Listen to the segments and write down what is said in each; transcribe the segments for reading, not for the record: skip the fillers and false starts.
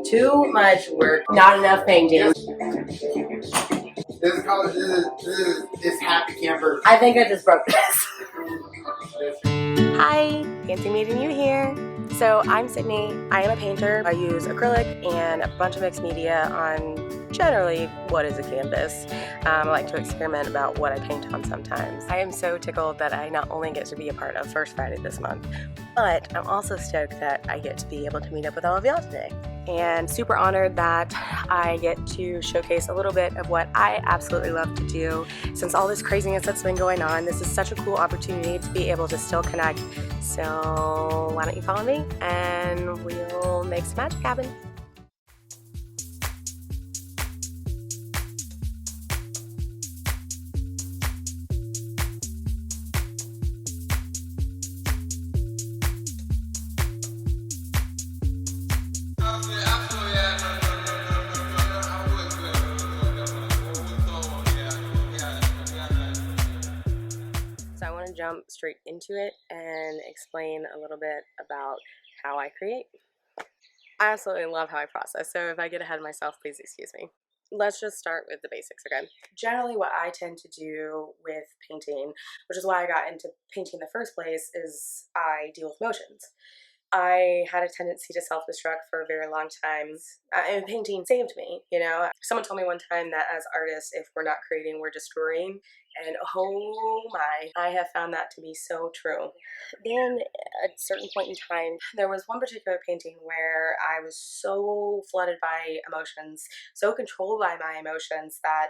Too much work, not enough painting. This is college. This happy camper. I think I just broke this. Hi, fancy meeting you here. So I'm Sydney. I am a painter. I use acrylic and a bunch of mixed media on generally what is a canvas. I like to experiment about what I paint on sometimes. I am so tickled that I not only get to be a part of First Friday this month, but I'm also stoked that I get to be able to meet up with all of y'all today. And super honored that I get to showcase a little bit of what I absolutely love to do. Since all this craziness that's been going on, this is such a cool opportunity to be able to still connect. So why don't you follow me and we'll make some magic happen. So I want to jump straight into it and explain a little bit about how I create. I absolutely love how I process, so if I get ahead of myself, please excuse me. Let's just start with the basics again. Generally what I tend to do with painting, which is why I got into painting in the first place, is I deal with motions. I had a tendency to self-destruct for a very long time, and painting saved me, you know? Someone told me one time that as artists, if we're not creating, we're destroying, and oh my, I have found that to be so true. Then at a certain point in time, there was one particular painting where I was so flooded by emotions, so controlled by my emotions that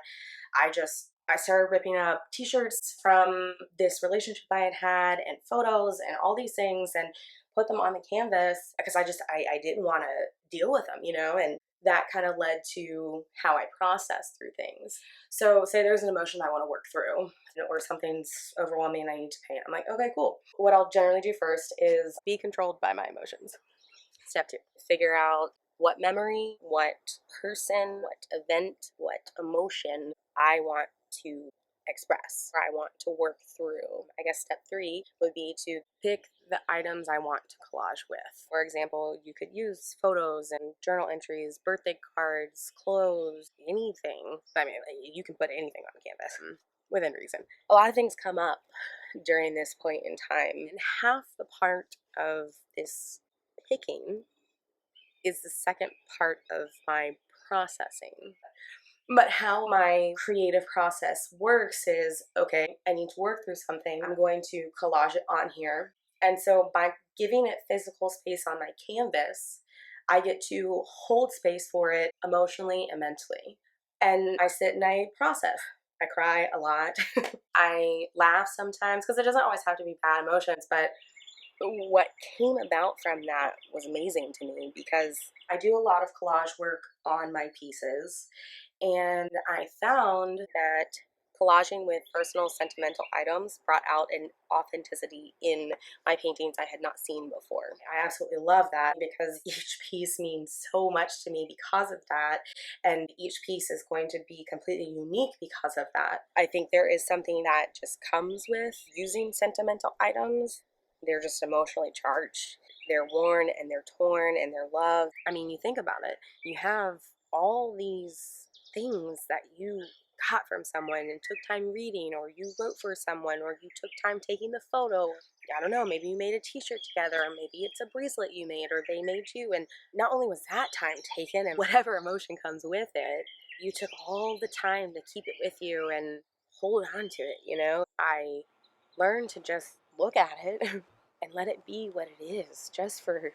I started ripping up t-shirts from this relationship I had had and photos and all these things and put them on the canvas because I didn't want to deal with them, you know, and that kind of led to how I process through things. So say there's an emotion I want to work through or something's overwhelming and I need to paint. I'm like, okay, cool. What I'll generally do first is be controlled by my emotions. Step 2, figure out what memory, what person, what event, what emotion I want to express or I want to work through. I guess step 3 would be to pick the items I want to collage with. For example, you could use photos and journal entries, birthday cards, clothes, anything. I mean, you can put anything on canvas within reason. A lot of things come up during this point in time, and half the part of this picking is the second part of my processing. But how my creative process works is, okay, I need to work through something. I'm going to collage it on here. And so by giving it physical space on my canvas, I get to hold space for it emotionally and mentally. And I sit and I process. I cry a lot. I laugh sometimes because it doesn't always have to be bad emotions, but what came about from that was amazing to me because I do a lot of collage work on my pieces, and I found that collaging with personal sentimental items brought out an authenticity in my paintings I had not seen before. I absolutely love that because each piece means so much to me because of that, and each piece is going to be completely unique because of that. I think there is something that just comes with using sentimental items. They're just emotionally charged. They're worn and they're torn and they're loved. I mean, you think about it. You have all these things that you got from someone and took time reading, or you wrote for someone, or you took time taking the photo. I don't know, maybe you made a t-shirt together, or maybe it's a bracelet you made, or they made you. And not only was that time taken and whatever emotion comes with it, you took all the time to keep it with you and hold on to it, you know? I learned to just look at it and let it be what it is, just for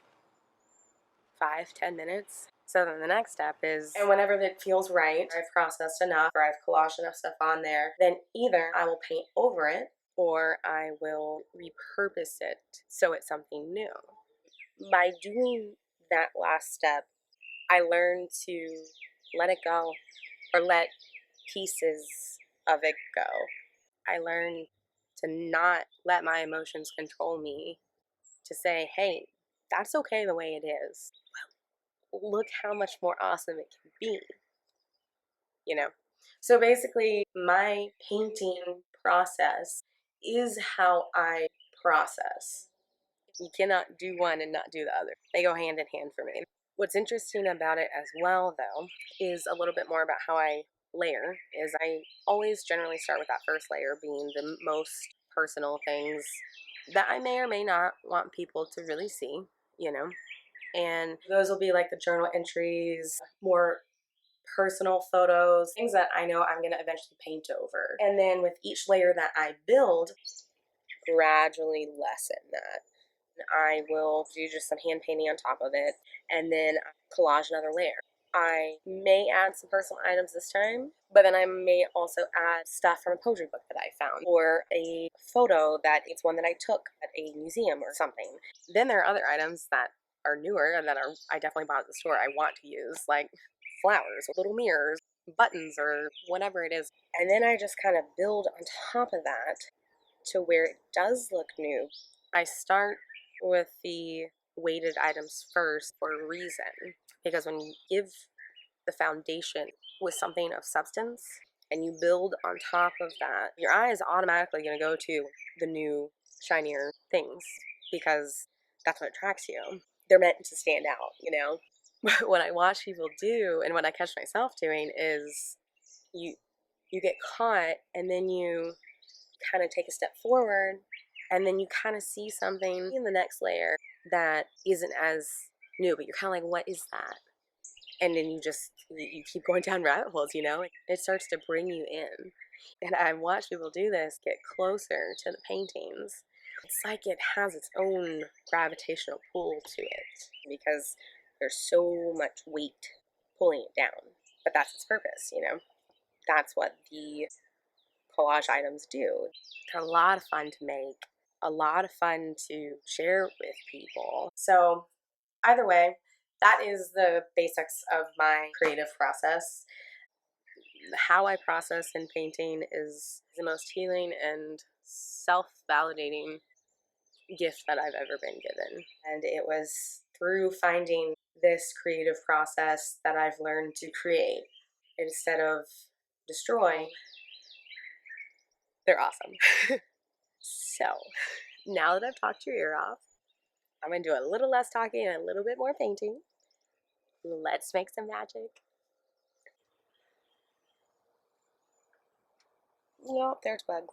5-10 minutes. So then the next step is, and whenever it feels right, I've processed enough or I've collaged enough stuff on there, then either I will paint over it or I will repurpose it so it's something new. By doing that last step, I learned to let it go or let pieces of it go. I learned to not let my emotions control me, to say, hey, that's okay the way it is. Look how much more awesome it can be, you know? So basically, my painting process is how I process. You cannot do one and not do the other. They go hand in hand for me. What's interesting about it as well, though, is a little bit more about how I layer. Is I always generally start with that first layer being the most personal things that I may or may not want people to really see, you know. And those will be like the journal entries, more personal photos, things that I know I'm going to eventually paint over. And then with each layer that I build, gradually lessen that. I will do just some hand painting on top of it and then collage another layer. I may add some personal items this time, but then I may also add stuff from a poetry book that I found or a photo that it's one that I took at a museum or something. Then there are other items that are newer and that are I definitely bought at the store I want to use, like flowers, little mirrors, buttons, or whatever it is. And then I just kind of build on top of that to where it does look new. I start with the weighted items first for a reason, because when you give the foundation with something of substance and you build on top of that, your eye is automatically going to go to the new, shinier things because that's what attracts you. They're meant to stand out, you know? What I watch people do and what I catch myself doing is you get caught and then you kind of take a step forward and then you kind of see something in the next layer that isn't as new, but you're kind of like, what is that? And then you keep going down rabbit holes, you know? It starts to bring you in. And I watch people do this, get closer to the paintings. It's like it has its own gravitational pull to it because there's so much weight pulling it down. But that's its purpose, you know? That's what the collage items do. They're a lot of fun to make, a lot of fun to share with people. So either way, that is the basics of my creative process. How I process in painting is the most healing and self-validating gift that I've ever been given. And it was through finding this creative process that I've learned to create instead of destroy. They're awesome. So, now that I've talked your ear off, I'm going to do a little less talking and a little bit more painting. Let's make some magic. Yup, there's bug.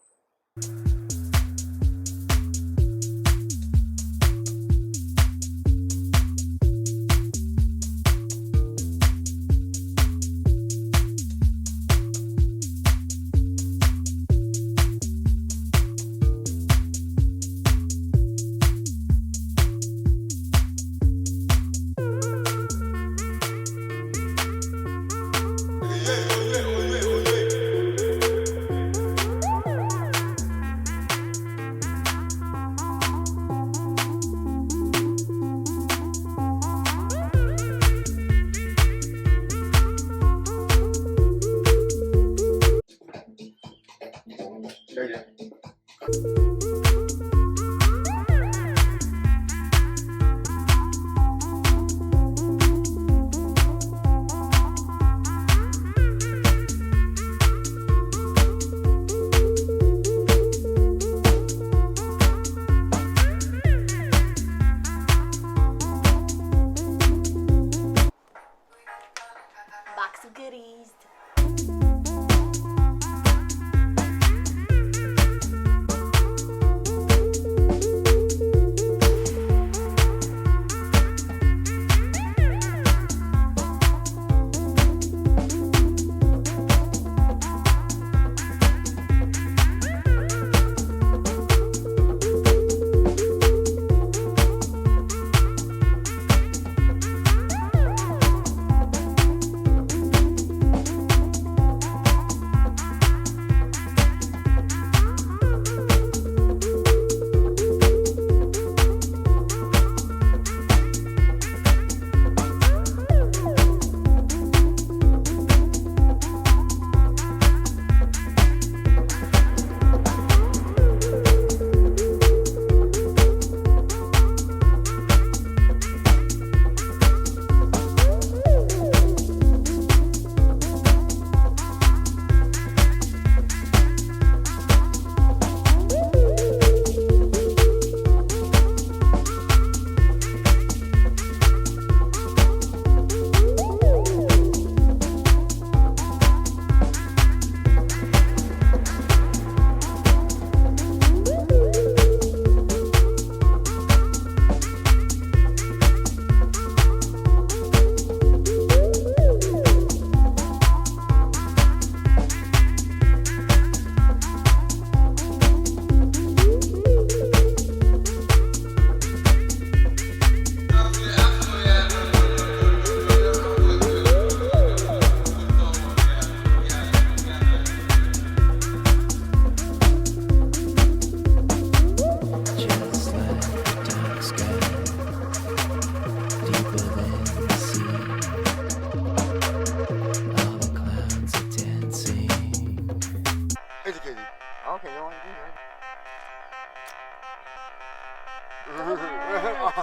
On top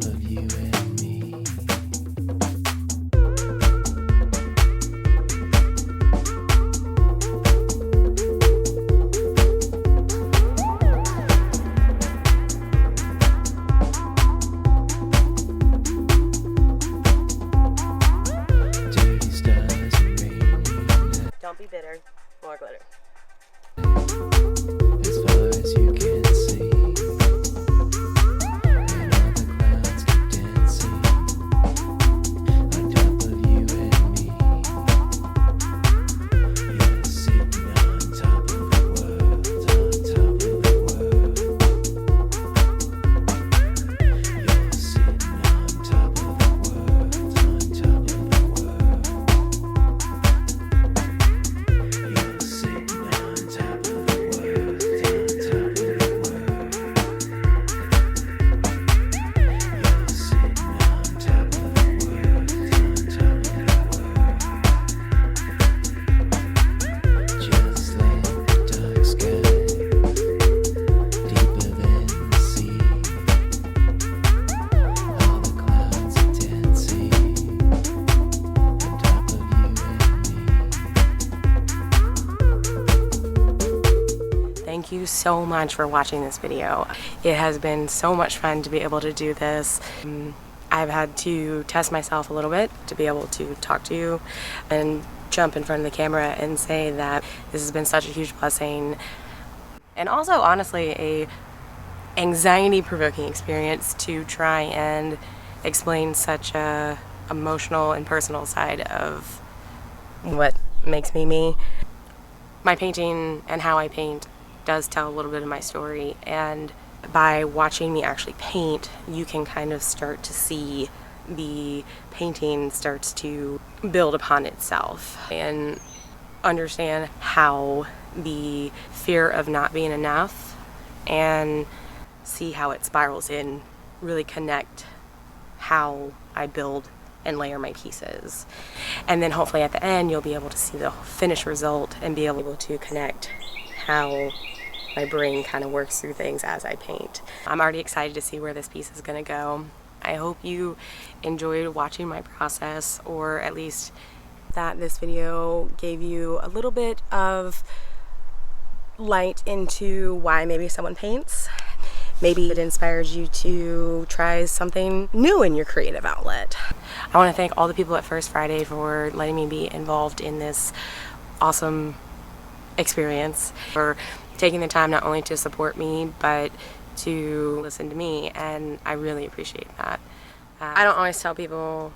of you and me. Dirty stars and raining. Don't be bitter. More glitter. As far as you can see, and all the clouds keep dancing on top of you and me. You're sitting on top of the world, on top of the world. You're sitting on top of the world, on top of the world. You're sitting on top of the world, on top of the world. You're sitting on top of the world, on top of the world. Just like the dark sky, deeper than the sea. All the clouds are dancing on top of you and me. Thank you so much for watching this video. It has been so much fun to be able to do this. I've had to test myself a little bit to be able to talk to you and jump in front of the camera and say that this has been such a huge blessing, and also honestly a anxiety-provoking experience to try and explain such a emotional and personal side of what makes me me. My painting and how I paint does tell a little bit of my story, and by watching me actually paint, you can kind of start to see the painting starts to build upon itself and understand how the fear of not being enough, and see how it spirals in, really connect how I build and layer my pieces. And then hopefully at the end you'll be able to see the finished result and be able to connect how my brain kind of works through things as I paint. I'm already excited to see where this piece is going to go. I hope you enjoyed watching my process, or at least that this video gave you a little bit of light into why maybe someone paints. Maybe it inspires you to try something new in your creative outlet. I want to thank all the people at First Friday for letting me be involved in this awesome experience, for taking the time not only to support me but to listen to me, and I really appreciate that. I don't always tell people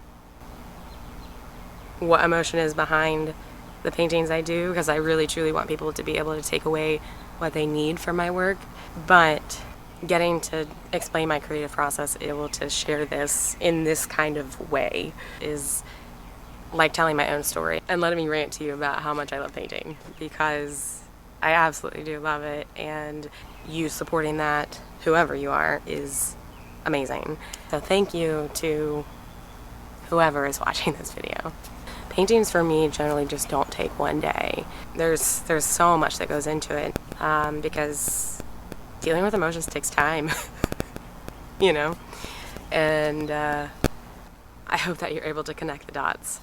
what emotion is behind the paintings I do, because I really truly want people to be able to take away what they need from my work, but getting to explain my creative process, able to share this in this kind of way, is like telling my own story and letting me rant to you about how much I love painting, because I absolutely do love it, and you supporting that, whoever you are, is amazing. So thank you to whoever is watching this video. Paintings for me generally just don't take one day. There's so much that goes into it, because dealing with emotions takes time, you know? And I hope that you're able to connect the dots.